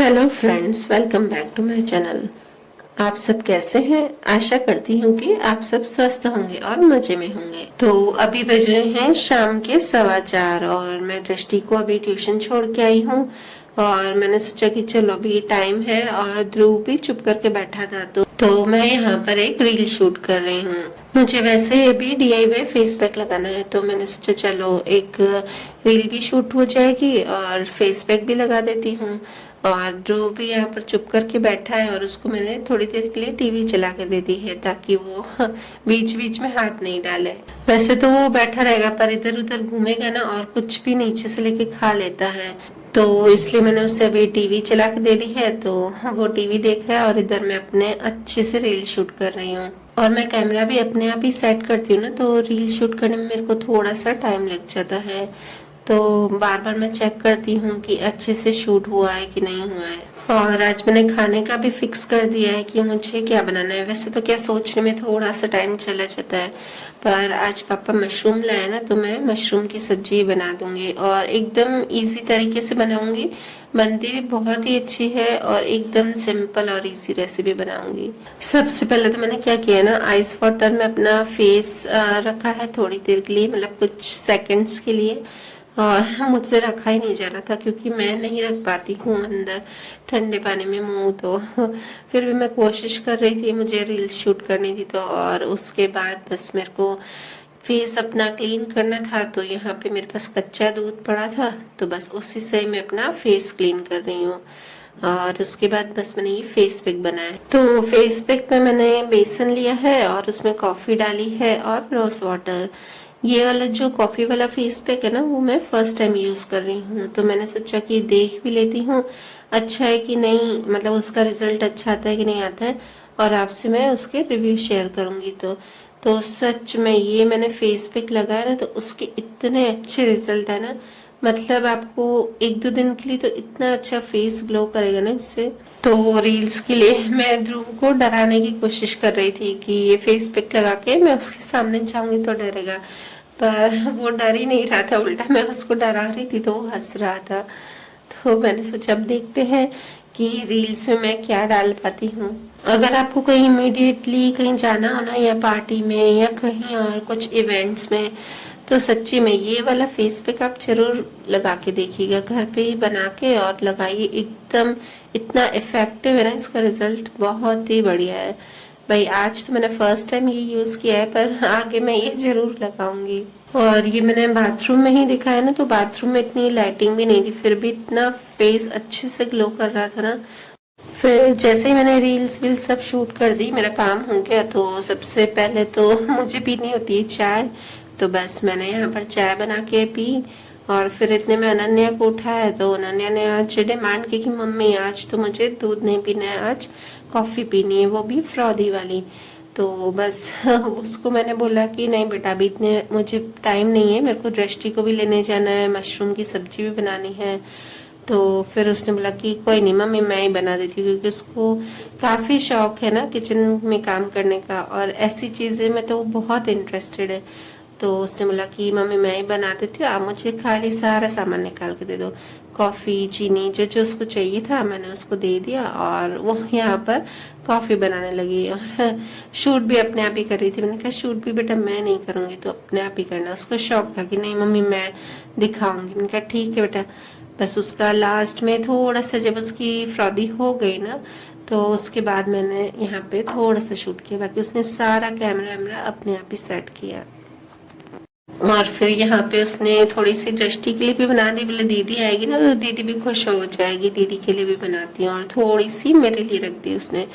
Hello friends, welcome back to my channel. आप सब कैसे हैं? आशा करती हूँ कि आप सब स्वस्थ होंगे और मजे में होंगे। तो अभी बज रहे हैं शाम के 4:15 और मैं दृष्टि को अभी ट्यूशन छोड़ के आई हूँ और मैंने सोचा कि चलो अभी टाइम है और ध्रुव भी चुप करके बैठा था तो मैं यहाँ पर एक रील शूट कर रही हूँ। मुझे वैसे अभी DIY फेस पैक लगाना है तो मैंने सोचा चलो एक रील भी शूट हो जाएगी और फेस पैक भी लगा देती हूँ। और ध्रुव भी यहाँ पर चुप करके बैठा है और उसको मैंने थोड़ी देर के लिए टीवी चला के दे दी है ताकि वो बीच बीच में हाथ नहीं डाले। वैसे तो वो बैठा रहेगा पर इधर उधर घूमेगा ना और कुछ भी नीचे से लेके खा लेता है, तो इसलिए मैंने उसे अभी टीवी चला के दे दी है। तो वो टीवी देख रहा है और इधर मैं अपने अच्छे से रील शूट कर रही हूँ। और मैं कैमरा भी अपने आप ही सेट करती हूँ ना, तो रील शूट करने में मेरे को थोड़ा सा टाइम लग जाता है, तो बार बार मैं चेक करती हूँ कि अच्छे से शूट हुआ है कि नहीं हुआ है। और आज मैंने खाने का भी फिक्स कर दिया है कि मुझे क्या बनाना है। वैसे तो क्या सोचने में थोड़ा सा टाइम चला जाता है, पर आज पापा मशरूम लाए ना तो मैं मशरूम की सब्जी बना दूंगी और एकदम इजी तरीके से बनाऊंगी। बनती भी बहुत ही अच्छी है और एकदम सिंपल और इजी रेसिपी बनाऊंगी। सबसे पहले तो मैंने क्या किया ना, आइस वाटर में अपना फेस रखा है थोड़ी देर के लिए, मतलब कुछ सेकंड्स के लिए। और मुझसे रखा ही नहीं जा रहा था क्योंकि मैं नहीं रख पाती हूँ अंदर ठंडे पानी में मुंह, तो फिर भी मैं कोशिश कर रही थी, मुझे रील शूट करनी थी। तो और उसके बाद बस मेरे को फेस अपना क्लीन करना था, तो यहाँ पे मेरे पास कच्चा दूध पड़ा था तो बस उसी से मैं अपना फेस क्लीन कर रही हूँ। और उसके बाद बस मैंने ये फेस पैक बनाया। तो फेस पैक में मैंने बेसन लिया है और उसमें कॉफी डाली है और रोज वाटर। ये वाला जो कॉफी वाला फेस पैक है ना, वो मैं फर्स्ट टाइम यूज कर रही हूँ, तो मैंने सोचा कि देख भी लेती हूँ अच्छा है कि नहीं, मतलब उसका रिजल्ट अच्छा आता है कि नहीं आता है, और आपसे मैं उसके रिव्यू शेयर करूंगी। तो सच में ये मैंने फेस पैक लगाया ना तो उसके इतने अच्छे रिजल्ट है ना, मतलब आपको 1-2 दिन के लिए तो इतना अच्छा फेस ग्लो करेगा ना इससे। तो रील्स के लिए मैं ध्रुव को डराने की कोशिश कर रही थी कि ये फेस पैक लगा के मैं उसके सामने जाऊंगी तो डरेगा, पर वो डर ही नहीं रहा था, उल्टा मैं उसको डरा रही थी तो वो हंस रहा था। तो मैंने सोचा अब देखते हैं कि रील्स में मैं क्या डाल पाती हूँ। अगर आपको कहीं इमीडिएटली कहीं जाना हो ना, या पार्टी में या कहीं और कुछ इवेंट्स में, तो सच्ची में ये वाला फेस पैक आप जरूर लगा के देखिएगा, घर पे ही बना के और लगाइए। एकदम इतना इफेक्टिव है ना, इसका रिजल्ट बहुत ही बढ़िया है। भाई आज तो मैंने फर्स्ट टाइम ये यूज किया है, पर आगे मैं ये जरूर लगाऊंगी। और ये मैंने बाथरूम में ही देखा है ना, तो बाथरूम में इतनी लाइटिंग भी नहीं थी, फिर भी इतना फेस अच्छे से ग्लो कर रहा था ना। फिर जैसे ही मैंने रील्स वील्स सब शूट कर दी, मेरा काम हो गया, तो सबसे पहले तो मुझे पीनी होती है चाय, तो बस मैंने यहाँ पर चाय बना के पी। और फिर इतने में अनन्या को उठाया, तो अनन्या ने आज डिमांड की कि मम्मी आज तो मुझे दूध नहीं पीना है, आज कॉफी पीनी है, वो भी फ्रॉदी वाली। तो बस उसको मैंने बोला कि नहीं बेटा अभी इतने मुझे टाइम नहीं है, मेरे को दृष्टि को भी लेने जाना है, मशरूम की सब्जी भी बनानी है। तो फिर उसने बोला कि कोई नहीं मम्मी मैं ही बना देती हूँ, क्योंकि उसको काफी शौक है ना किचन में काम करने का और ऐसी चीजें में तो वो बहुत इंटरेस्टेड है। तो उसने बोला कि मम्मी मैं ही बना देती हूँ, आप मुझे खाली सारा सामान निकाल के दे दो, कॉफी चीनी जो जो उसको चाहिए था मैंने उसको दे दिया और वो यहाँ पर कॉफी बनाने लगी। और शूट भी अपने आप ही कर रही थी। मैंने कहा शूट भी बेटा मैं नहीं करूंगी, तो अपने आप ही करना। उसको शौक था कि नहीं मम्मी मैं दिखाऊंगी। मैंने कहा ठीक है बेटा। बस उसका लास्ट में थोड़ा सा जब उसकी फ्रॉदी हो गई ना, तो उसके बाद मैंने यहाँ पे थोड़ा सा शूट किया, बाकी उसने सारा कैमरा वैमरा अपने आप ही सेट किया। और फिर यहाँ पे उसने थोड़ी सी दृष्टि के लिए भी बना दी, बोले दीदी आएगी ना तो दीदी भी खुश हो जाएगी, दीदी के लिए भी बनाती हूँ, और थोड़ी सी मेरे लिए रख दी उसने।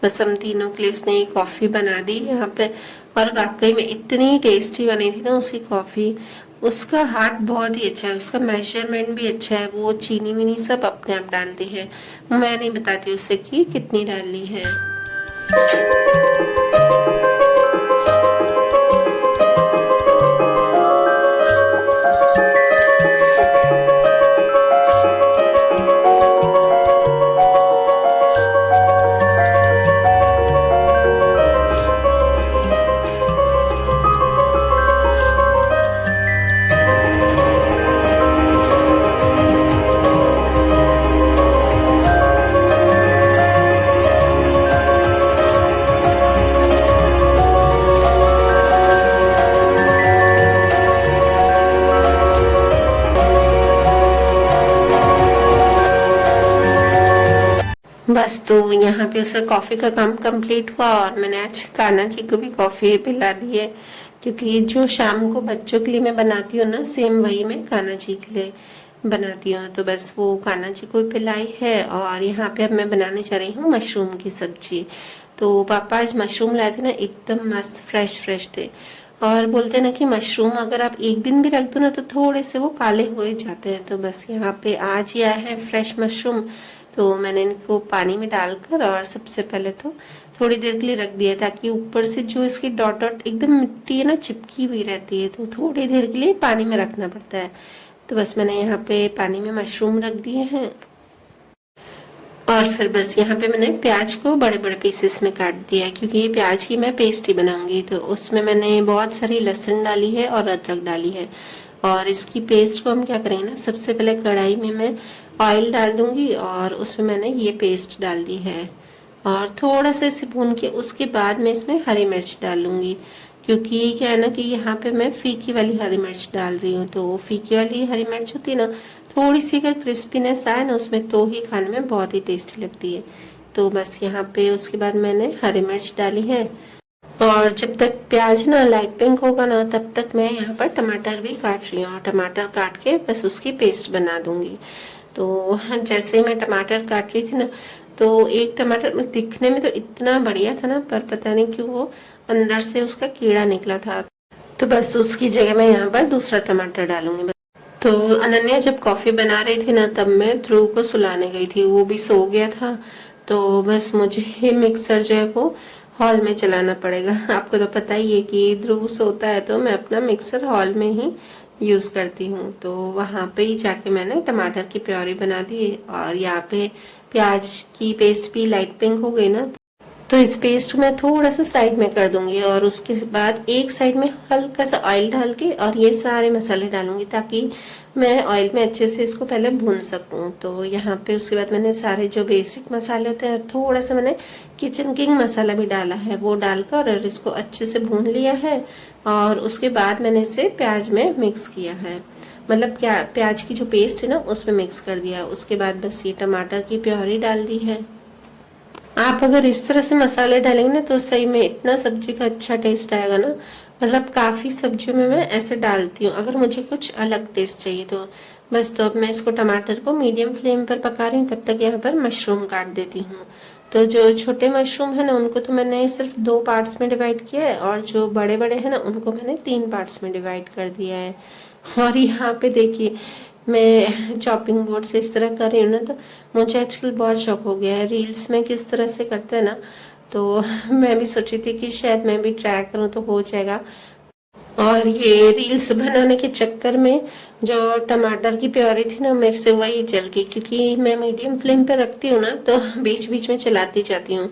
बस हम तीनों के लिए उसने कॉफी बना दी यहाँ पे। और वाकई में इतनी टेस्टी बनी थी ना उसकी कॉफी। उसका हाथ बहुत ही अच्छा है, उसका मेजरमेंट भी अच्छा है, वो चीनी विनी सब अपने आप डालती है, मैं नहीं बताती उसे कि कितनी डालनी है। बस तो यहाँ पे उसका कॉफ़ी का काम कंप्लीट हुआ और मैंने आज कान्हा जी को भी कॉफ़ी पिला दी है, क्योंकि जो शाम को बच्चों के लिए मैं बनाती हूँ ना, सेम वही मैं कान्हा जी के लिए बनाती हूँ। तो बस वो कान्हा जी को पिलाई है। और यहाँ पे अब मैं बनाने जा रही हूँ मशरूम की सब्जी। तो पापा आज मशरूम लाए थे ना, एकदम मस्त फ्रेश फ्रेश थे। और बोलते ना कि मशरूम अगर आप एक दिन भी रख दो ना तो थोड़े से वो काले हो जाते हैं। तो बस यहाँ पे आज ही आया है फ्रेश मशरूम। तो मैंने इनको पानी में डालकर और सबसे पहले तो थोड़ी देर के लिए रख दिया, ताकि ऊपर से जो इसकी डॉट डॉट एकदम मिट्टी है ना चिपकी हुई रहती है, तो थोड़ी देर के लिए पानी में रखना पड़ता है। तो बस मैंने यहाँ पे पानी में मशरूम रख दिए हैं। और फिर बस यहाँ पे मैंने प्याज को बड़े बड़े पीसेस में काट दिया है, क्योंकि ये प्याज की मैं पेस्ट ही बनाऊंगी। तो उसमें मैंने बहुत सारी लहसुन डाली है और अदरक डाली है। और इसकी पेस्ट को हम क्या करेंगे ना, सबसे पहले कढ़ाई में मैं ऑयल डाल दूंगी और उसमें मैंने ये पेस्ट डाल दी है। और थोड़ा सा इसे भून के उसके बाद मैं इसमें हरी मिर्च डालूंगी, क्योंकि क्या है ना कि यहाँ पे मैं फीकी वाली हरी मिर्च डाल रही हूँ। तो फीकी वाली हरी मिर्च होती है ना, थोड़ी सी अगर क्रिस्पीनेस आए ना उसमें, तो ही खाने में बहुत ही टेस्टी लगती है। तो बस यहाँ पे उसके बाद मैंने हरी मिर्च डाली है। और जब तक प्याज ना लाइट पिंक होगा ना, तब तक मैं यहाँ पर टमाटर भी काट रही हूँ। और टमाटर काट के बस उसकी पेस्ट बना दूंगी। तो जैसे मैं टमाटर काट रही थी ना, तो एक टमाटर में दिखने में तो इतना बढ़िया था ना, पर पता नहीं क्यों वो अंदर से उसका कीड़ा निकला था। तो बस उसकी जगह मैं यहाँ पर दूसरा टमाटर डालूंगी। तो अनन्या जब कॉफी बना रही थी ना, तब मैं ध्रुव को सुलाने गई थी, वो भी सो गया था। तो बस मुझे ये मिक्सर जो है वो हॉल में चलाना पड़ेगा। आपको तो पता ही है कि ध्रुव सोता है तो मैं अपना मिक्सर हॉल में ही यूज करती हूँ। तो वहां पे ही जाके मैंने टमाटर की प्योरी बना दी। और यहाँ पे प्याज की पेस्ट भी लाइट पिंक हो गई ना, तो इस पेस्ट को मैं थोड़ा सा साइड में कर दूंगी। और उसके बाद एक साइड में हल्का सा ऑयल डाल के और ये सारे मसाले डालूंगी, ताकि मैं ऑयल में अच्छे से इसको पहले भून सकूं। तो यहाँ पे उसके बाद मैंने सारे जो बेसिक मसाले होते हैं, थोड़ा सा मैंने किचन किंग मसाला भी डाला है, वो डालकर और इसको अच्छे से भून लिया है। और उसके बाद मैंने इसे प्याज में मिक्स किया है, मतलब क्या प्याज की जो पेस्ट है ना उसमें मिक्स कर दिया। उसके बाद बस ये टमाटर की प्योरी डाल दी है। आप अगर इस तरह से मसाले डालेंगे ना, तो सही में इतना सब्जी का अच्छा टेस्ट आएगा ना। मतलब काफी सब्जियों में मैं ऐसे डालती हूँ अगर मुझे कुछ अलग टेस्ट चाहिए तो। बस तो अब मैं इसको टमाटर को मीडियम फ्लेम पर पका रही हूँ, तब तक यहाँ पर मशरूम काट देती हूँ। तो जो छोटे मशरूम है ना, उनको तो मैंने सिर्फ 2 पार्ट्स में डिवाइड किया है, और जो बड़े बड़े हैं ना, उनको मैंने 3 पार्ट्स में डिवाइड कर दिया है। और यहाँ पे देखिए, मैं चॉपिंग बोर्ड से इस तरह कर रही हूँ ना, तो मुझे आजकल बहुत शौक हो गया है रील्स में किस तरह से करते हैं ना। तो मैं भी सोची थी कि शायद मैं भी ट्राई करूँ तो हो जाएगा। और ये रील्स बनाने के चक्कर में जो टमाटर की प्योरी थी ना, मेरे से वही जल गई, क्योंकि मैं मीडियम फ्लेम पे रखती हूँ ना, तो बीच बीच में चलाती जाती हूँ।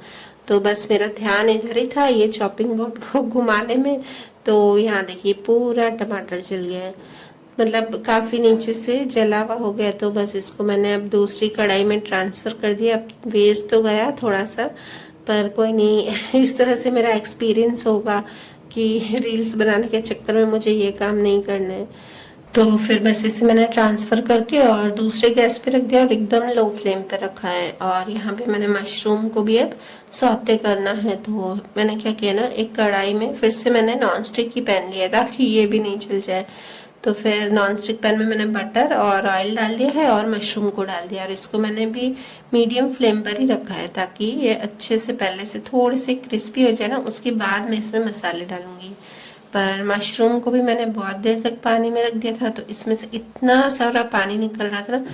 तो बस मेरा ध्यान इधर ही था, ये चॉपिंग बोर्ड को घुमाने में। तो यहाँ देखिए पूरा टमाटर जल गया है, मतलब काफी नीचे से जला हुआ हो गया। तो बस इसको मैंने अब दूसरी कढ़ाई में ट्रांसफर कर दिया। अब वेस्ट तो गया थोड़ा सा, पर कोई नहीं। इस तरह से मेरा एक्सपीरियंस होगा कि रील्स बनाने के चक्कर में मुझे ये काम नहीं करना है। तो फिर बस इसे मैंने ट्रांसफर करके और दूसरे गैस पे रख दिया और एकदम लो फ्लेम पे रखा है। और यहाँ पे मैंने मशरूम को भी अब सौते करना है। तो मैंने क्या किया ना, एक कढ़ाई में फिर से मैंने नॉन स्टिक की पैन लिया ताकि ये भी नहीं जल जाए। तो फिर नॉन स्टिक पैन में मैंने बटर और ऑयल डाल दिया है और मशरूम को डाल दिया, और इसको मैंने भी मीडियम फ्लेम पर ही रखा है, ताकि ये अच्छे से पहले से थोड़ी सी क्रिस्पी हो जाए ना, उसके बाद मैं इसमें मसाले डालूंगी। पर मशरूम को भी मैंने बहुत देर तक पानी में रख दिया था, तो इसमें से इतना सारा पानी निकल रहा था ना।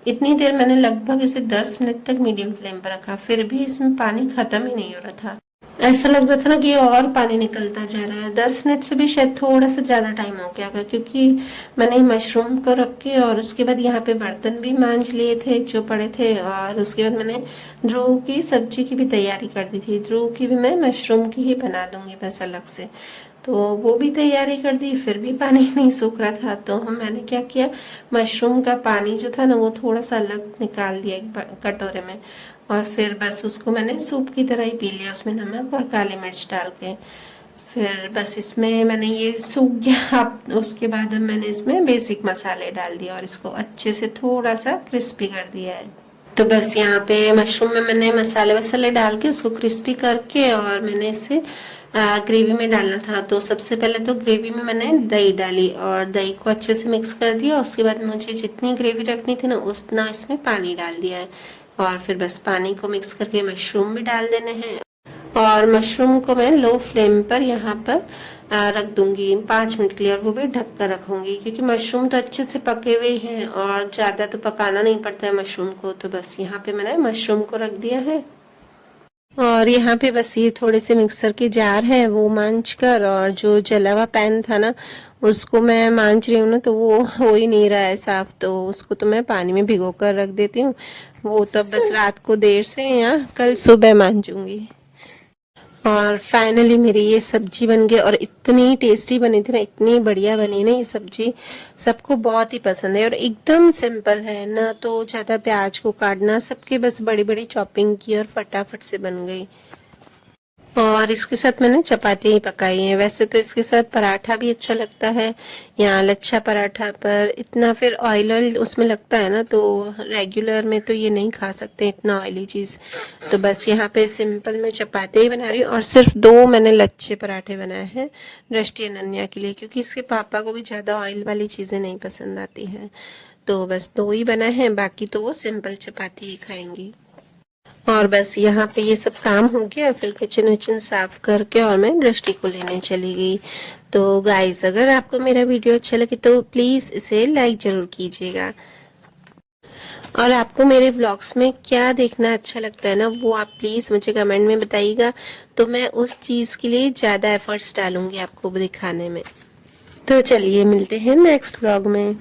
इतनी देर मैंने लगभग इसे 10 मिनट तक मीडियम फ्लेम पर रखा, फिर भी इसमें पानी खत्म ही नहीं हो रहा था। ऐसा लग रहा था ना कि ये और पानी निकलता जा रहा है। 10 मिनट से भी शायद थोड़ा सा ज्यादा टाइम हो गया होगा, क्योंकि मैंने मशरूम को रख के और उसके बाद यहाँ पे बर्तन भी मांज लिए थे जो पड़े थे। और उसके बाद मैंने ध्रुव की सब्जी की भी तैयारी कर दी थी। ध्रुव की भी मैं मशरूम की ही बना दूंगी बस अलग से। तो वो भी तैयारी कर दी, फिर भी पानी नहीं सूख रहा था। तो मैंने क्या किया, मशरूम का पानी जो था ना, वो थोड़ा सा अलग निकाल दिया एक कटोरे में। और फिर बस उसको मैंने सूप की तरह ही पी लिया, उसमें नमक और काली मिर्च डाल के। फिर बस इसमें मैंने ये सूख गया। अब उसके बाद मैंने इसमें बेसिक मसाले डाल दिए और इसको अच्छे से थोड़ा सा क्रिस्पी कर दिया है। तो बस यहाँ पे मशरूम में मैंने मसाले वसाले डाल के उसको क्रिस्पी करके और मैंने इसे ग्रेवी में डालना था। तो सबसे पहले तो ग्रेवी में मैंने दही डाली और दही को अच्छे से मिक्स कर दिया। उसके बाद मुझे जितनी ग्रेवी रखनी थी ना उतना इसमें पानी डाल दिया है और फिर बस पानी को मिक्स करके मशरूम भी डाल देने हैं और मशरूम को मैं लो फ्लेम पर यहाँ पर रख दूंगी 5 मिनट के लिए और वो भी ढक कर रखूंगी क्योंकि मशरूम तो अच्छे से पके हुए हैं और ज़्यादा तो पकाना नहीं पड़ता है मशरूम को। तो बस यहाँ पे मैंने मशरूम को रख दिया है और यहाँ पे बस ये थोड़े से मिक्सर के जार हैं वो मांझ कर और जो जला हुआ पैन था ना उसको मैं मांझ रही हूँ ना तो वो हो ही नहीं रहा है साफ, तो उसको तो मैं पानी में भिगो कर रख देती हूँ। वो तब बस रात को देर से या कल सुबह मांझूंगी। और फाइनली मेरी ये सब्जी बन गई और इतनी टेस्टी बनी थी ना, इतनी बढ़िया बनी ना ये सब्जी, सबको बहुत ही पसंद है और एकदम सिंपल है ना, तो ज़्यादा प्याज को काटना, सबके बस बड़ी बड़ी चॉपिंग की और फटाफट से बन गई। और इसके साथ मैंने चपाती ही पकाई है। वैसे तो इसके साथ पराठा भी अच्छा लगता है या लच्छा पराठा, पर इतना फिर ऑयल उसमें लगता है ना, तो रेगुलर में तो ये नहीं खा सकते इतना ऑयली चीज़। तो बस यहाँ पे सिंपल मैं चपाती ही बना रही हूँ और सिर्फ 2 मैंने लच्छे पराठे बनाए हैं दृष्टि अनन्या के लिए, क्योंकि इसके पापा को भी ज़्यादा ऑयल वाली चीज़ें नहीं पसंद आती हैं। तो बस 2 ही बनाए हैं, बाकी तो वो सिंपल चपाती ही खाएंगी। और बस यहाँ पे ये सब काम हो गया, फिर किचन विचन साफ करके और मैं दृष्टि को लेने चली गई। तो गाइस अगर आपको मेरा वीडियो अच्छा लगे तो प्लीज़ इसे लाइक ज़रूर कीजिएगा और आपको मेरे व्लॉग्स में क्या देखना अच्छा लगता है ना वो आप प्लीज़ मुझे कमेंट में बताइएगा, तो मैं उस चीज़ के लिए ज़्यादा एफर्ट्स डालूंगी आपको दिखाने में। तो चलिए मिलते हैं नेक्स्ट व्लॉग में।